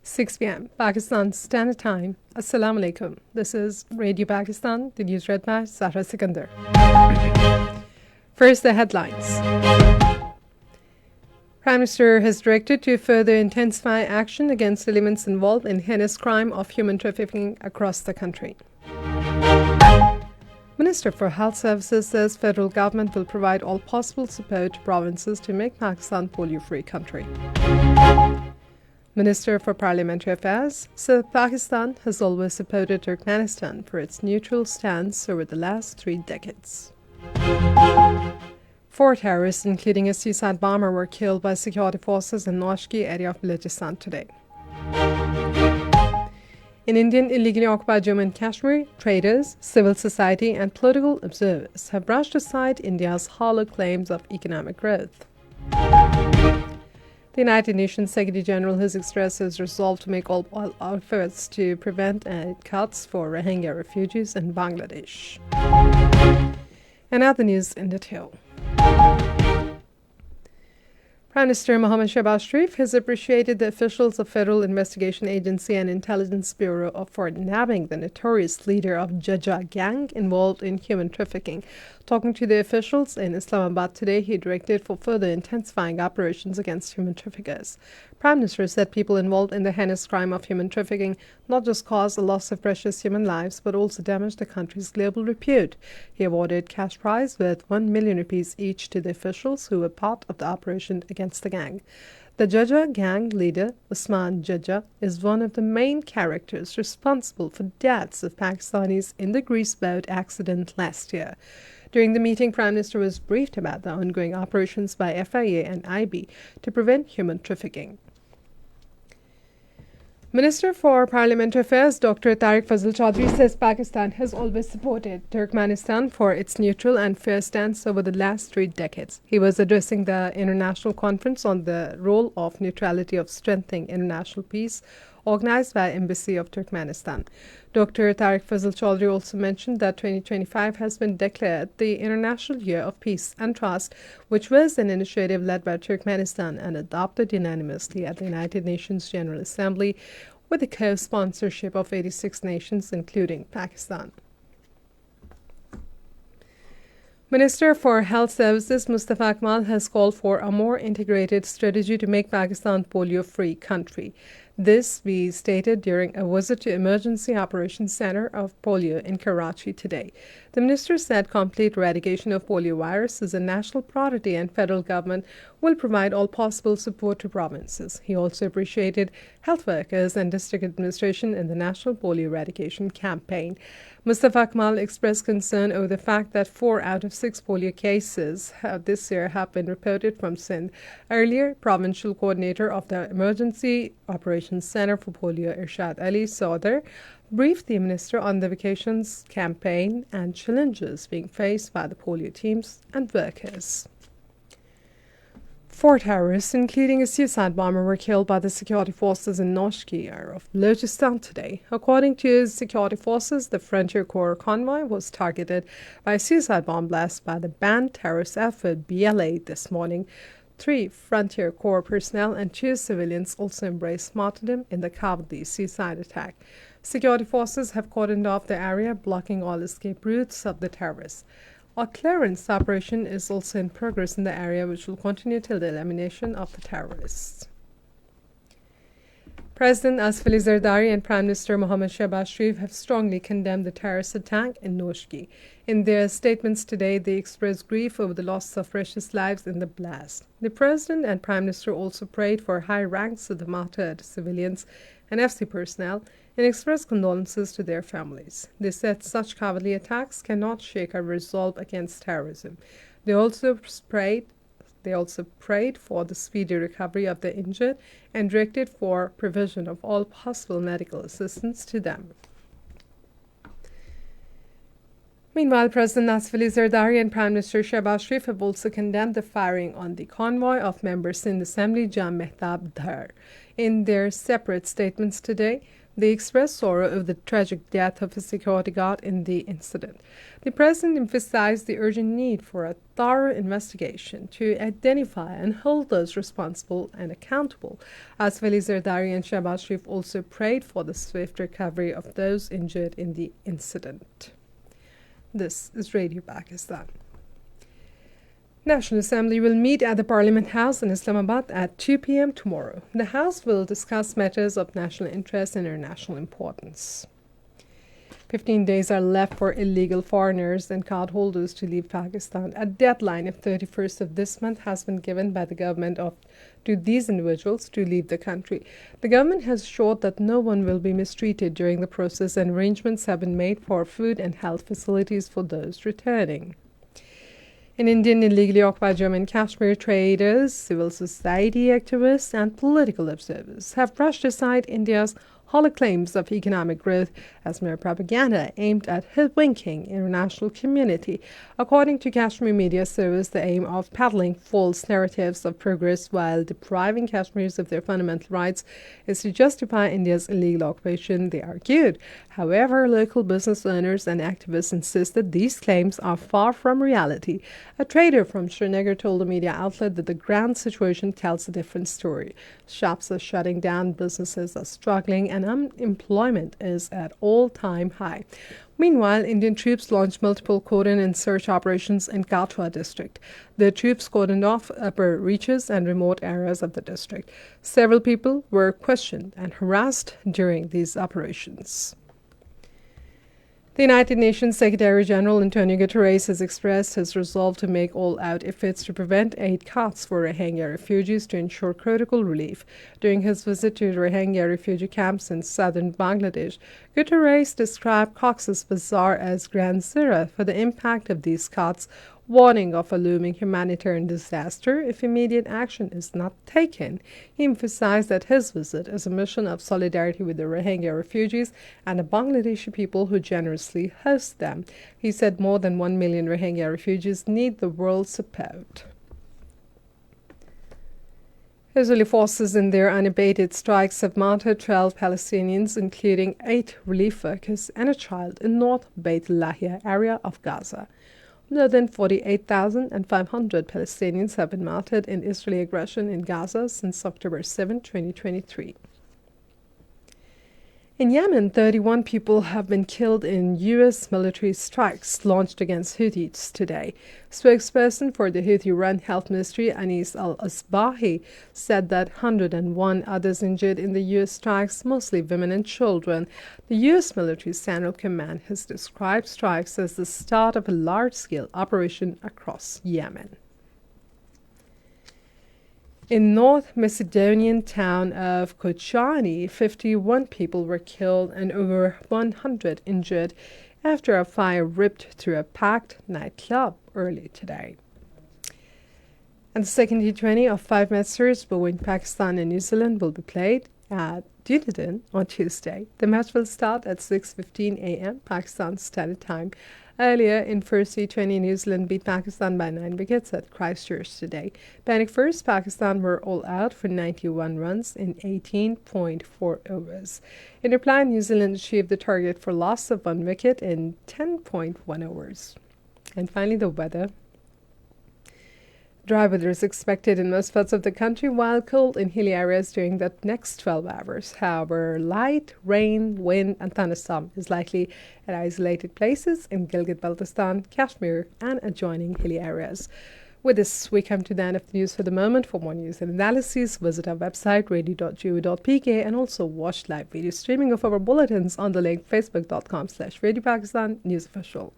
6 p.m. Pakistan Standard Time. Assalamu alaikum. This is Radio Pakistan. The news read by Zahra Sikandar. First, the headlines. Prime Minister has directed to further intensify action against elements involved in heinous crime of human trafficking across the country. Minister for Health Services says federal government will provide all possible support to provinces to make Pakistan polio-free country. Minister for Parliamentary Affairs said Pakistan has always supported Turkmenistan for its neutral stance over the last 3 decades. 4 terrorists, including a suicide bomber, were killed by security forces in Noshki area of Balochistan today. In Indian illegally occupied Jammu and Kashmir, traders, civil society and political observers have brushed aside India's hollow claims of economic growth. The United Nations Secretary General has expressed his resolve to make all efforts to prevent aid cuts for Rohingya refugees in Bangladesh. And now the news in detail. Prime Minister Mohammad Shehbaz Sharif has appreciated the officials of Federal Investigation Agency and Intelligence Bureau for nabbing the notorious leader of Jaja gang involved in human trafficking. Talking to the officials in Islamabad today, he directed for further intensifying operations against human traffickers. Prime Minister said people involved in the heinous crime of human trafficking not just caused a loss of precious human lives, but also damaged the country's global repute. He awarded cash prize worth 1 million rupees each to the officials who were part of the operation against the gang. The Jaja gang leader, Usman Jaja, is one of the main characters responsible for deaths of Pakistanis in the Greece boat accident last year. During the meeting, Prime Minister was briefed about the ongoing operations by FIA and IB to prevent human trafficking. Minister for Parliamentary Affairs Dr. Tariq Fazil Chaudhry says Pakistan has always supported Turkmenistan for its neutral and fair stance over the last 3 decades. He was addressing the International Conference on the Role of Neutrality of Strengthening International Peace, organized by Embassy of Turkmenistan. Dr. Tariq Fazil Chaudhry also mentioned that 2025 has been declared the International Year of Peace and Trust, which was an initiative led by Turkmenistan and adopted unanimously at the United Nations General Assembly with the co-sponsorship of 86 nations, including Pakistan. Minister for Health Services Mustafa Akmal has called for a more integrated strategy to make Pakistan polio-free country. This we stated during a visit to Emergency Operations Center of Polio in Karachi today. The minister said complete eradication of polio virus is a national priority and federal government will provide all possible support to provinces. He also appreciated health workers and district administration in the national polio eradication campaign. Mustafa Akmal expressed concern over the fact that 4 out of 6 polio cases this year have been reported from Sindh. Earlier, provincial coordinator of the Emergency Operations Center for Polio, Irshad Ali Sodar, briefed the minister on the vacations campaign and challenges being faced by the polio teams and workers. 4 terrorists, including a suicide bomber, were killed by the security forces in Noshki area of Balochistan today. According to security forces, the Frontier Corps convoy was targeted by a suicide bomb blast by the banned terrorist effort BLA this morning. 3 Frontier Corps personnel and 2 civilians also embraced martyrdom in the cowardly suicide attack. Security forces have cordoned off the area, blocking all escape routes of the terrorists. A clearance operation is also in progress in the area, which will continue till the elimination of the terrorists. President Asif Ali Zardari and Prime Minister Mohammad Shehbaz Sharif have strongly condemned the terrorist attack in Noshki. In their statements today, they expressed grief over the loss of precious lives in the blast. The President and Prime Minister also prayed for high ranks of the martyred civilians and FC personnel and expressed condolences to their families. They said such cowardly attacks cannot shake our resolve against terrorism. They also prayed for the speedy recovery of the injured and directed for provision of all possible medical assistance to them. Meanwhile, President Asif Ali Zardari and Prime Minister Shehbaz Sharif have also condemned the firing on the convoy of members in the Assembly Jam Mehtab Dhar. In their separate statements today, they expressed sorrow over the tragic death of a security guard in the incident. The President emphasized the urgent need for a thorough investigation to identify and hold those responsible and accountable. Asif Ali Zardari and Shehbaz Sharif also prayed for the swift recovery of those injured in the incident. This is Radio Pakistan. National Assembly will meet at the Parliament House in Islamabad at 2 p.m. tomorrow. The House will discuss matters of national interest and international importance. 15 days are left for illegal foreigners and card holders to leave Pakistan. A deadline of 31st of this month has been given by the government to these individuals to leave the country. The government has assured that no one will be mistreated during the process, and arrangements have been made for food and health facilities for those returning. In Indian illegally occupied Jammu and Kashmir, traders, civil society activists and political observers have brushed aside India's hollow claims of economic growth as mere propaganda aimed at hoodwinking international community. According to Kashmir Media Service, the aim of peddling false narratives of progress while depriving Kashmiris of their fundamental rights is to justify India's illegal occupation, they argued. However, local business owners and activists insist that these claims are far from reality. A trader from Srinagar told a media outlet that the ground situation tells a different story. Shops are shutting down, businesses are struggling, and unemployment is at all-time high. Meanwhile, Indian troops launched multiple cordon and search operations in Kathua district. The troops cordoned off upper reaches and remote areas of the district. Several people were questioned and harassed during these operations. The United Nations Secretary-General Antonio Guterres has expressed his resolve to make all-out efforts to prevent aid cuts for Rohingya refugees to ensure critical relief. During his visit to Rohingya refugee camps in southern Bangladesh, Guterres described Cox's Bazar as ground zero for the impact of these cuts, warning of a looming humanitarian disaster if immediate action is not taken. He emphasized that his visit is a mission of solidarity with the Rohingya refugees and the Bangladeshi people who generously host them. He said more than 1 million Rohingya refugees need the world's support. Israeli forces in their unabated strikes have martyred 12 Palestinians, including 8 relief workers and a child in North Beit Lahia area of Gaza. More than 48,500 Palestinians have been martyred in Israeli aggression in Gaza since October 7, 2023. In Yemen, 31 people have been killed in U.S. military strikes launched against Houthis today. Spokesperson for the Houthi-run Health Ministry, Anis al-Asbahi, said that 101 others injured in the U.S. strikes, mostly women and children. The U.S. military Central Command has described strikes as the start of a large-scale operation across Yemen. In North Macedonian town of Kochani, 51 people were killed and over 100 injured after a fire ripped through a packed nightclub early today. And the second T20 of 5 matches between Pakistan and New Zealand will be played at Dunedin on Tuesday. The match will start at 6:15 a.m. Pakistan Standard Time. Earlier in first T20, New Zealand beat Pakistan by 9 wickets at Christchurch today. Batting first, Pakistan were all out for 91 runs in 18.4 overs. In reply, New Zealand achieved the target for loss of 1 wicket in 10.1 overs. And finally, the weather. Dry weather is expected in most parts of the country, while cold in hilly areas during the next 12 hours. However, light rain, wind, and thunderstorm is likely at isolated places in Gilgit-Baltistan, Kashmir, and adjoining hilly areas. With this, we come to the end of the news for the moment. For more news and analysis, visit our website radio.go.pk and also watch live video streaming of our bulletins on the link facebook.com/Radio Pakistan News Official.